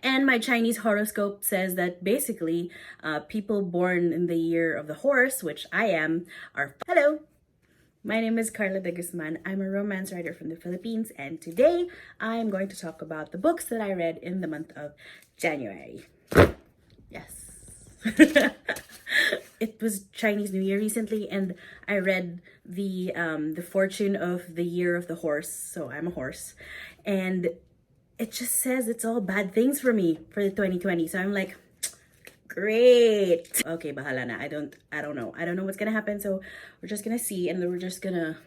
And my Chinese horoscope says that basically people born in the year of the horse, which I am, are... Hello! My name is Carla de Guzman. I'm a romance writer from the Philippines, and today I'm going to talk about the books that I read in the month of January. Yes. It was Chinese New Year recently, and I read the fortune of the year of the horse, so I'm a horse, and it just says it's all bad things for me for the 2020. So I'm like, great. Okay, bahala na. I don't know. I don't know what's gonna happen. So we're just gonna see, and then we're just gonna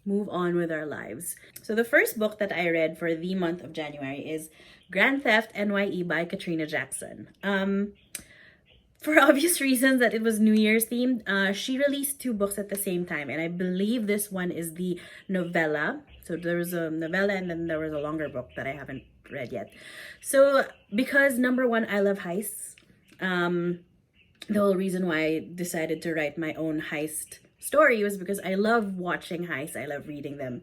move on with our lives. So the first book that I read for the month of January is Grand Theft NYE by Katrina Jackson. For obvious reasons that it was New Year's themed, she released two books at the same time, and I believe this one is the novella. So there was a novella and then there was a longer book that I haven't read yet. So because number one, I love heists. The whole reason why I decided to write my own heist story was because I love watching heists. I love reading them.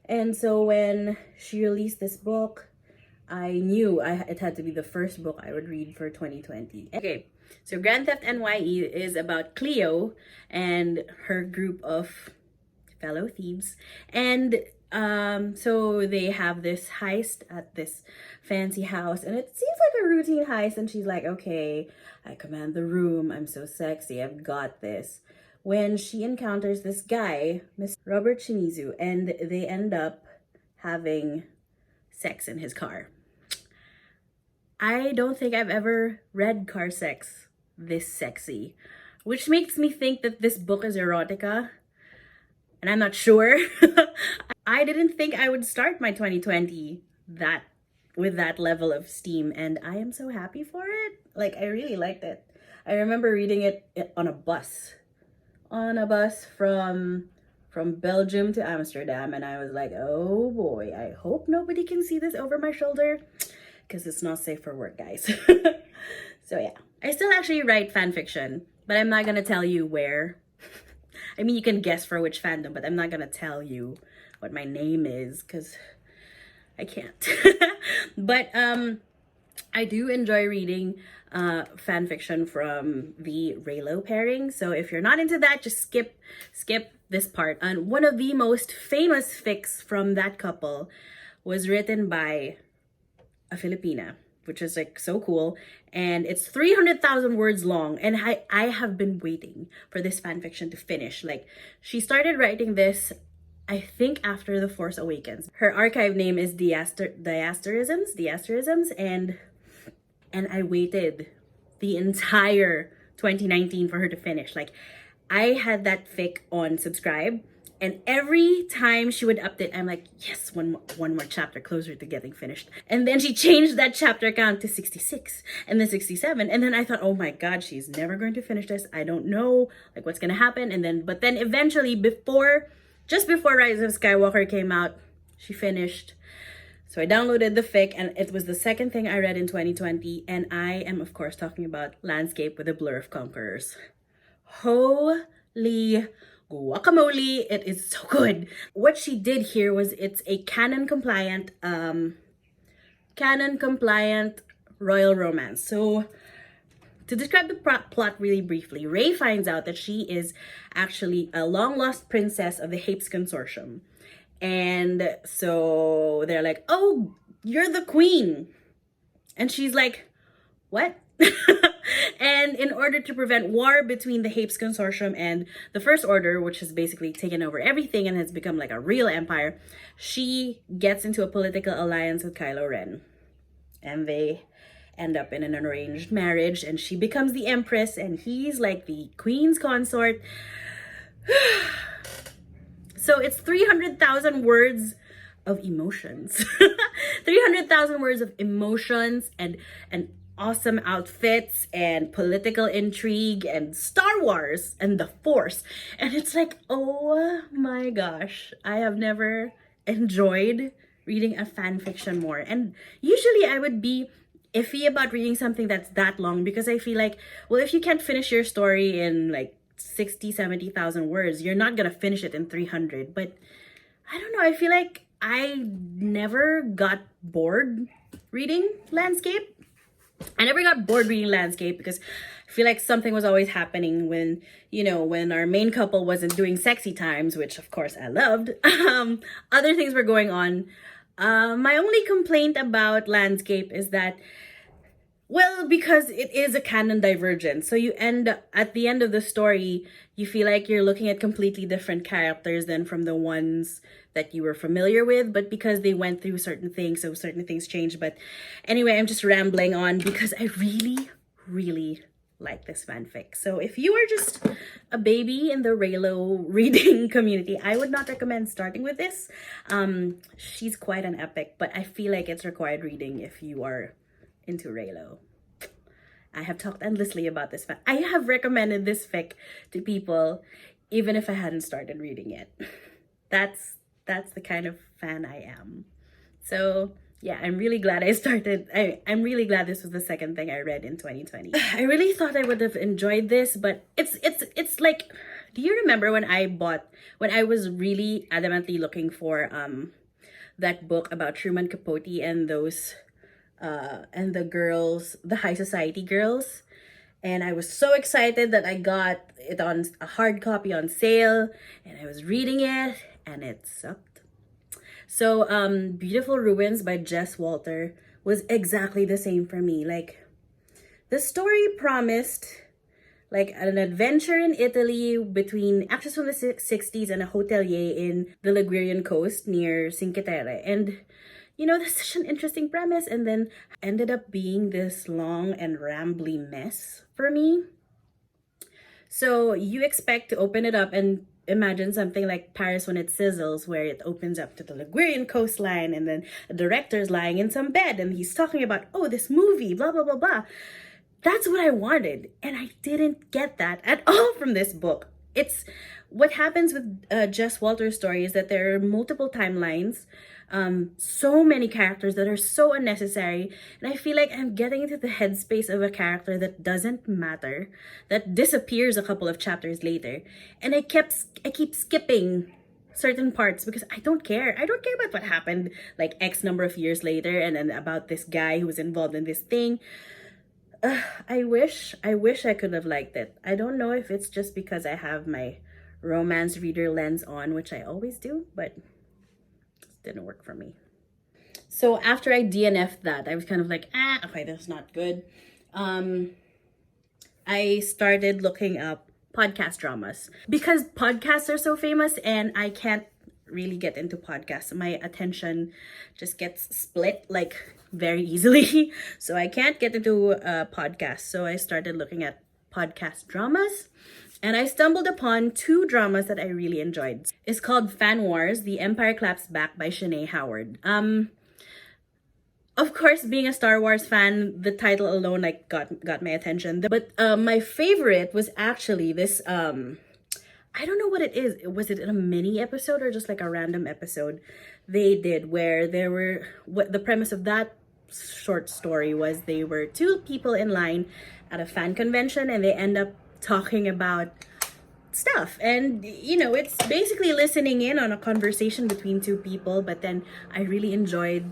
And so when she released this book, I knew it had to be the first book I would read for 2020. Okay, so Grand Theft NYE is about Cleo and her group of fellow thieves. And so they have this heist at this fancy house, and it seems like a routine heist, and she's like, okay, I command the room, I'm so sexy, I've got this. When she encounters this guy, Mr. Robert Shimizu, and they end up having sex in his car. I don't think I've ever read car sex this sexy, which makes me think that this book is erotica, and I'm not sure. I didn't think I would start my 2020 with that level of steam, and I am so happy for it. Like, I really liked it. I remember reading it on a bus from Belgium to Amsterdam, and I was like, oh boy, I hope nobody can see this over my shoulder, because it's not safe for work, guys. So yeah, I still actually write fan fiction, but I'm not gonna tell you where. I mean, you can guess for which fandom, but I'm not gonna tell you what my name is because I can't. But I do enjoy reading fan fiction from the Raylo pairing. So if you're not into that, just skip this part. And one of the most famous fics from that couple was written by a Filipina, which is like so cool, and it's 300,000 words long, and I have been waiting for this fan fiction to finish. Like, she started writing this, I think, after The Force Awakens. Her archive name is Diasterisms, and I waited the entire 2019 for her to finish. Like, I had that fic on subscribe, and every time she would update, I'm like, yes, one more chapter closer to getting finished. And then she changed that chapter count to 66 and then 67. And then I thought, oh my God, she's never going to finish this. I don't know like what's gonna happen. But then eventually just before Rise of Skywalker came out, she finished. So I downloaded the fic, and it was the second thing I read in 2020. And I am, of course, talking about Landscape with a Blur of Conquerors. Holy guacamole, it is so good. What she did here was, it's a canon compliant royal romance. So to describe the plot really briefly, Rey finds out that she is actually a long lost princess of the Hapes Consortium, and so they're like, oh, you're the queen, and she's like, what? And in order to prevent war between the Hapes Consortium and the First Order, which has basically taken over everything and has become like a real empire, she gets into a political alliance with Kylo Ren. And they end up in an arranged marriage, and she becomes the Empress, and he's like the Queen's consort. So it's 300,000 words of emotions. 300,000 words of emotions and awesome outfits and political intrigue and Star Wars and the Force. And it's like, oh my gosh, I have never enjoyed reading a fan fiction more. And usually I would be iffy about reading something that's that long, because I feel like, well, if you can't finish your story in like 60,000-70,000 words, you're not gonna finish it in 300. But I don't know, I feel like I never got bored reading Landscape. I never got bored reading Landscape because I feel like something was always happening when, when our main couple wasn't doing sexy times, which of course I loved. Other things were going on. My only complaint about Landscape is that, well, because it is a canon divergence. So you end at the end of the story, you feel like you're looking at completely different characters than from the ones that you were familiar with. But because they went through certain things, so certain things changed. But anyway, I'm just rambling on because I really, really like this fanfic. So if you are just a baby in the Raylo reading community, I would not recommend starting with this. She's quite an epic, but I feel like it's required reading if you are into Raylo. I have talked endlessly about this fan. I have recommended this fic to people even if I hadn't started reading it. That's the kind of fan I am. So yeah, I'm really glad I started. I'm really glad this was the second thing I read in 2020. I really thought I would have enjoyed this, but it's like, do you remember when I was really adamantly looking for that book about Truman Capote and those and the girls, the high society girls, and I was so excited that I got it on a hard copy on sale, and I was reading it, and it sucked. So Beautiful Ruins by Jess Walter was exactly the same for me. Like, the story promised like an adventure in Italy between actors from the 60s and a hotelier in the Ligurian coast near Cinque Terre. And that's such an interesting premise, and then ended up being this long and rambly mess for me. So you expect to open it up and imagine something like Paris When It Sizzles, where it opens up to the Ligurian coastline, and then the director's lying in some bed and he's talking about, oh, this movie, blah, blah, blah, blah. That's what I wanted, and I didn't get that at all from this book. It's what happens with Jess Walter's story is that there are multiple timelines, so many characters that are so unnecessary, and I feel like I'm getting into the headspace of a character that doesn't matter, that disappears a couple of chapters later, and I keep skipping certain parts because I don't care about what happened like X number of years later, and then about this guy who was involved in this thing. I wish I could have liked it. I don't know if it's just because I have my romance reader lens on, which I always do, but it didn't work for me. So after I DNF'd that, I was kind of like, okay, that's not good. I started looking up podcast dramas because podcasts are so famous, and I can't really get into podcasts. My attention just gets split like very easily. So I can't get into podcasts. So I started looking at podcast dramas, and I stumbled upon two dramas that I really enjoyed. It's called Fan Wars: The Empire Claps Back by Shanae Howard. Of course, being a Star Wars fan, the title alone like got my attention. But my favorite was actually this I don't know what it is. Was it a mini episode or just like a random episode they did where what the premise of that short story was, they were two people in line at a fan convention, and they end up talking about stuff, and it's basically listening in on a conversation between two people, but then I really enjoyed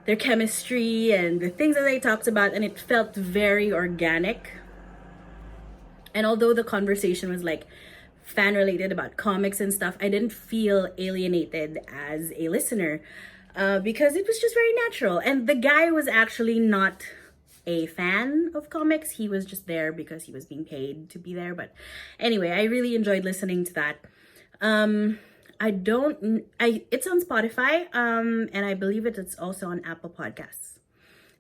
their chemistry and the things that they talked about, and it felt very organic. And although the conversation was like fan related about comics and stuff, I didn't feel alienated as a listener because it was just very natural. And the guy was actually not a fan of comics. He was just there because he was being paid to be there. But anyway, I really enjoyed listening to that. It's on Spotify, and I believe it's also on Apple Podcasts.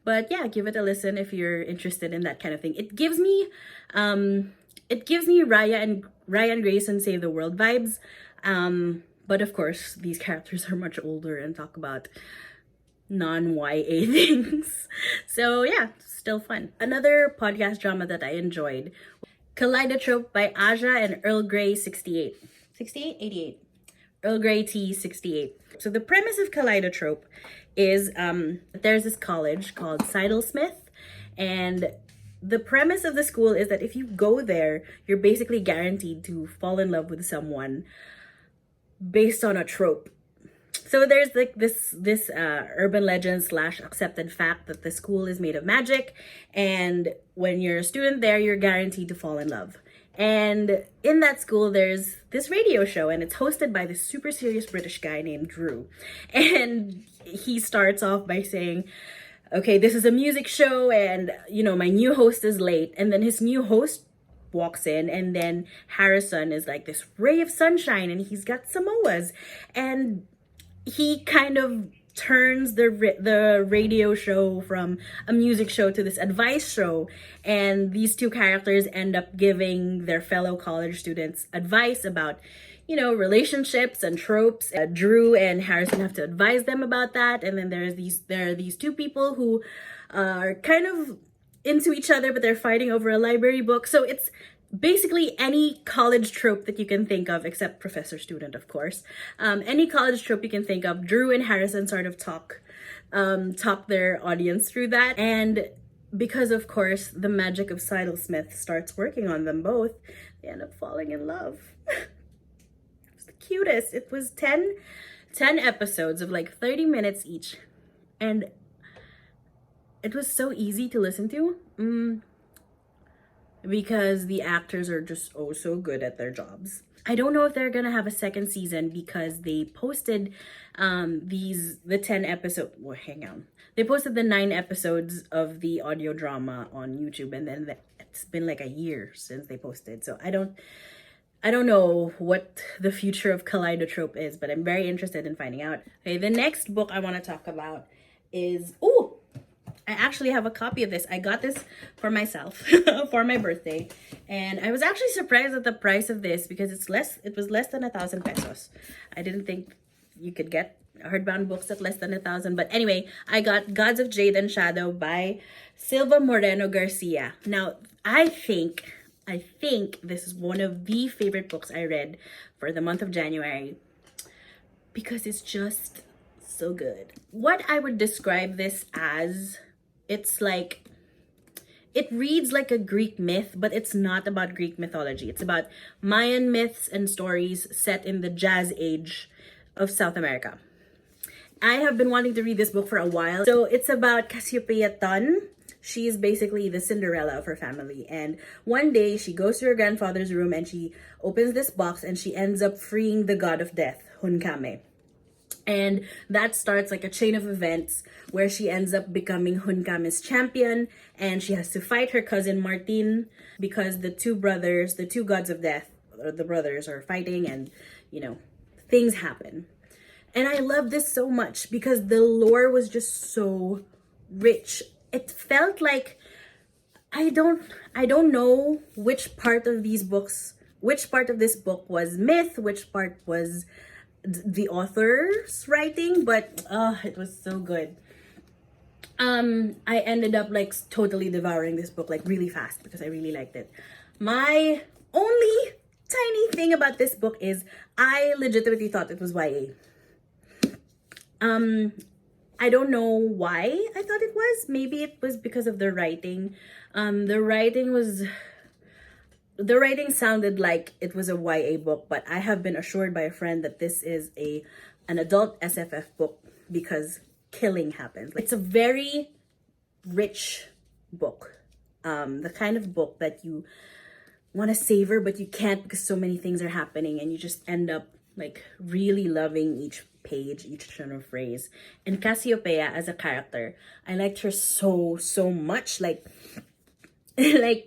But yeah, give it a listen if you're interested in that kind of thing. It gives me Raya and Grayson Save the World vibes. But of course, these characters are much older and talk about non-YA things. So yeah, still fun. Another podcast drama that I enjoyed, Kaleidotrope by Aja and Earl Grey 68. 68? 88. Earl Grey Tea 68. So the premise of Kaleidotrope is there's this college called Seidel-Smith, and the premise of the school is that if you go there, you're basically guaranteed to fall in love with someone based on a trope. So there's like this urban legend slash accepted fact that the school is made of magic, and when you're a student there, you're guaranteed to fall in love. And in that school, there's this radio show, and it's hosted by this super serious British guy named Drew. And he starts off by saying, okay, this is a music show, and my new host is late. And then his new host walks in, and then Harrison is like this ray of sunshine, and he's got Samoas. And he kind of turns the radio show from a music show to this advice show, and these two characters end up giving their fellow college students advice about relationships and tropes. Drew and Harrison have to advise them about that, and then there are these two people who are kind of into each other, but they're fighting over a library book. So it's basically any college trope that you can think of, except professor student, of course. Any college trope you can think of, Drew and Harrison sort of talk their audience through that. And because, of course, the magic of Seidel Smith starts working on them both, they end up falling in love. It was the cutest. It was 10 episodes of like 30 minutes each. And it was so easy to listen to. Because the actors are just so good at their jobs. I don't know if they're gonna have a second season because they posted the 10 episode. Well, hang on. They posted the 9 episodes of the audio drama on YouTube, and then it's been like a year since they posted. So I don't know what the future of Kaleidotrope is, but I'm very interested in finding out. Okay, the next book I want to talk about is I actually have a copy of this. I got this for myself for my birthday. And I was actually surprised at the price of this because it was less than 1,000 pesos. I didn't think you could get hardbound books at less than 1,000. But anyway, I got Gods of Jade and Shadow by Silva Moreno Garcia. Now, I think this is one of the favorite books I read for the month of January because it's just so good. What I would describe this as, it's like, it reads like a Greek myth, but it's not about Greek mythology. It's about Mayan myths and stories set in the Jazz Age of South America. I have been wanting to read this book for a while. So it's about Cassiopeia Ton. She is basically the Cinderella of her family. And one day she goes to her grandfather's room and she opens this box and she ends up freeing the god of death, Hunkame. And that starts like a chain of events where she ends up becoming Hunkame's champion, and she has to fight her cousin Martin because the two gods of death, or the brothers, are fighting, and things happen. And I love this so much because the lore was just so rich. It felt like I don't know which part of this book was myth, which part was the author's writing, but it was so good. I ended up like totally devouring this book like really fast because I really liked it. My only tiny thing about this book is I legitimately thought it was YA. I don't know why I thought it was. Maybe it was because of the writing. The writing sounded like it was a YA book, but I have been assured by a friend that this is an adult SFF book because killing happens. It's a very rich book. The kind of book that you want to savor, but you can't because so many things are happening, and you just end up like really loving each page, each turn of phrase. And Cassiopeia as a character, I liked her so much. Like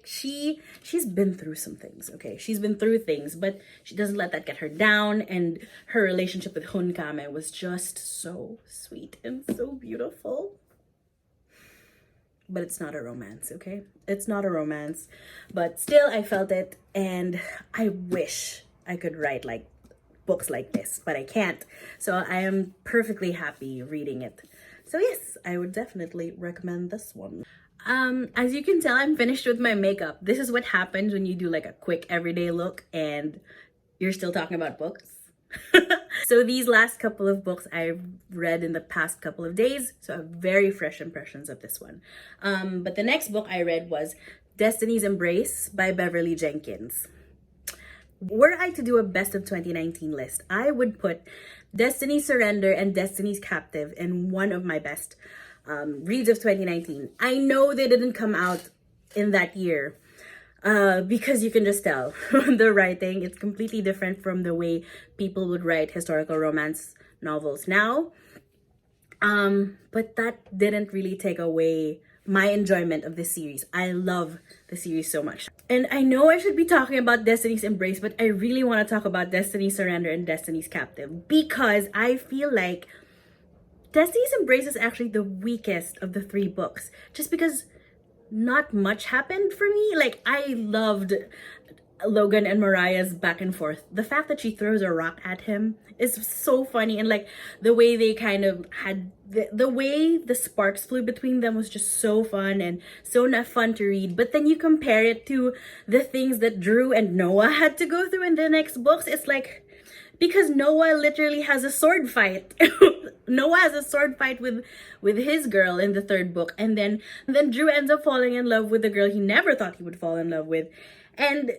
she's been through some things, okay? She's been through things, but she doesn't let that get her down. And her relationship with Hunkame was just so sweet and so beautiful. But it's not a romance, okay? It's not a romance. But still, I felt it, and I wish I could write like books like this, but I can't. So I am perfectly happy reading it. So yes, I would definitely recommend this one. As you can tell, I'm finished with my makeup. This is what happens when you do like a quick everyday look and you're still talking about books. So these last couple of books I've read in the past couple of days, so I have very fresh impressions of this one. But the next book I read was Destiny's Embrace by Beverly Jenkins. Were I to do a best of 2019 list, I would put Destiny's Surrender and Destiny's Captive in one of my best reads of 2019. I know they didn't come out in that year because you can just tell the writing. It's completely different from the way people would write historical romance novels now. But that didn't really take away my enjoyment of this series. I love the series so much. And I know I should be talking about Destiny's Embrace, but I really want to talk about Destiny's Surrender and Destiny's Captive because I feel like Destiny's Embrace is actually the weakest of the three books, just because not much happened for me. Like, I loved Logan and Mariah's back and forth. The fact that she throws a rock at him is so funny, and like the way they kind of had the way the sparks flew between them was just so fun and so not fun to read. But then you compare it to the things that Drew and Noah had to go through in the next books. It's like, because Noah literally has a sword fight. Noah has a sword fight with his girl in the third book, and then Drew ends up falling in love with the girl he never thought he would fall in love with. And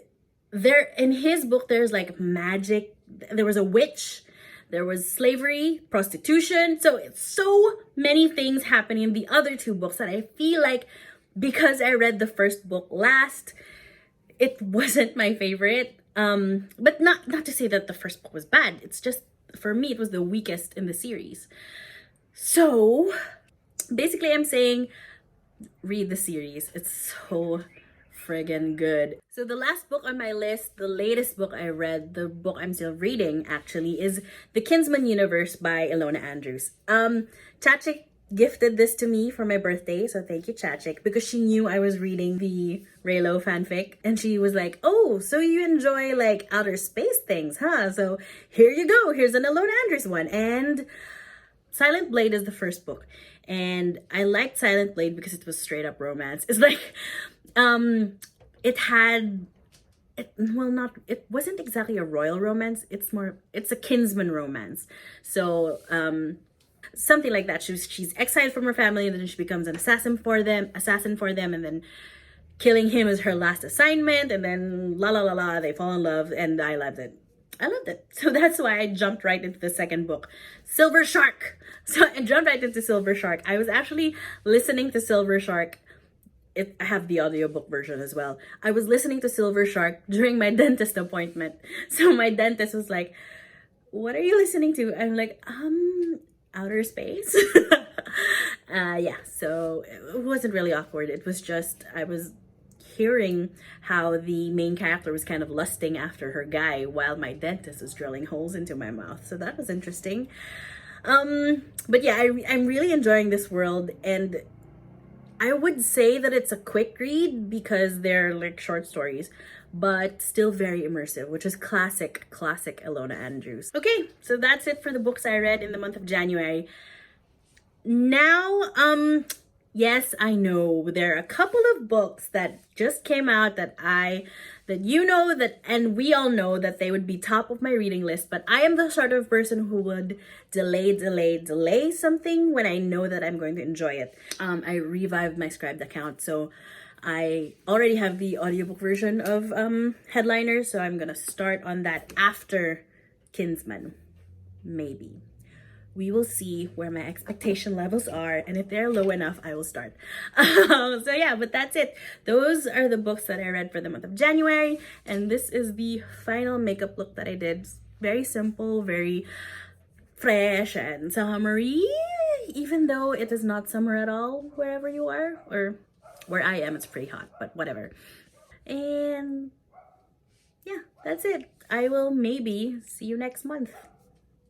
there, in his book, there's like magic, there was a witch, there was slavery, prostitution. So it's so many things happening in the other two books that I feel like, because I read the first book last, it wasn't my favorite. But not to say that the first book was bad. It's just, for me, it was the weakest in the series. So basically I'm saying, read the series. It's so friggin' good. So the last book on my list, the latest book I read, the book I'm still reading actually, is The Kinsman Universe by Ilona Andrews. Chachik gifted this to me for my birthday, so thank you, Chachik, because she knew I was reading the Raylo fanfic, and she was like, oh, so you enjoy like outer space things, huh? So here you go, here's an Ilona Andrews one. And Silent Blade is the first book, and I liked Silent Blade because it was straight up romance. It's like it wasn't exactly a royal romance, it's a kinsman romance. So something like that. She's exiled from her family, and then she becomes an assassin for them, and then killing him is her last assignment, and then they fall in love, and I loved it. So that's why I jumped right into the second book, Silver Shark. So I jumped right into Silver Shark. I was actually listening to Silver Shark. I have the audiobook version as well. I was listening to Silver Shark during my dentist appointment. So my dentist was like, what are you listening to? I'm like, outer space. Yeah, so it wasn't really awkward. It was just, I was hearing how the main character was kind of lusting after her guy while my dentist was drilling holes into my mouth. So that was interesting. But yeah, I'm really enjoying this world, and I would say that it's a quick read because they're like short stories, but still very immersive, which is classic Ilona Andrews. Okay, so that's it for the books I read in the month of January. Now, yes, I know there are a couple of books that just came out that and we all know that they would be top of my reading list, but I am the sort of person who would delay something when I know that I'm going to enjoy it. I revived my Scribed account, so I already have the audiobook version of Headliners, so I'm gonna start on that after Kinsman, maybe. We will see where my expectation levels are, and if they're low enough, I will start. So yeah, but that's it. Those are the books that I read for the month of January, and this is the final makeup look that I did. Very simple, very fresh and summery, even though it is not summer at all wherever you are, or where I am, it's pretty hot, but whatever. And yeah, that's it. I will maybe see you next month.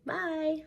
Bye.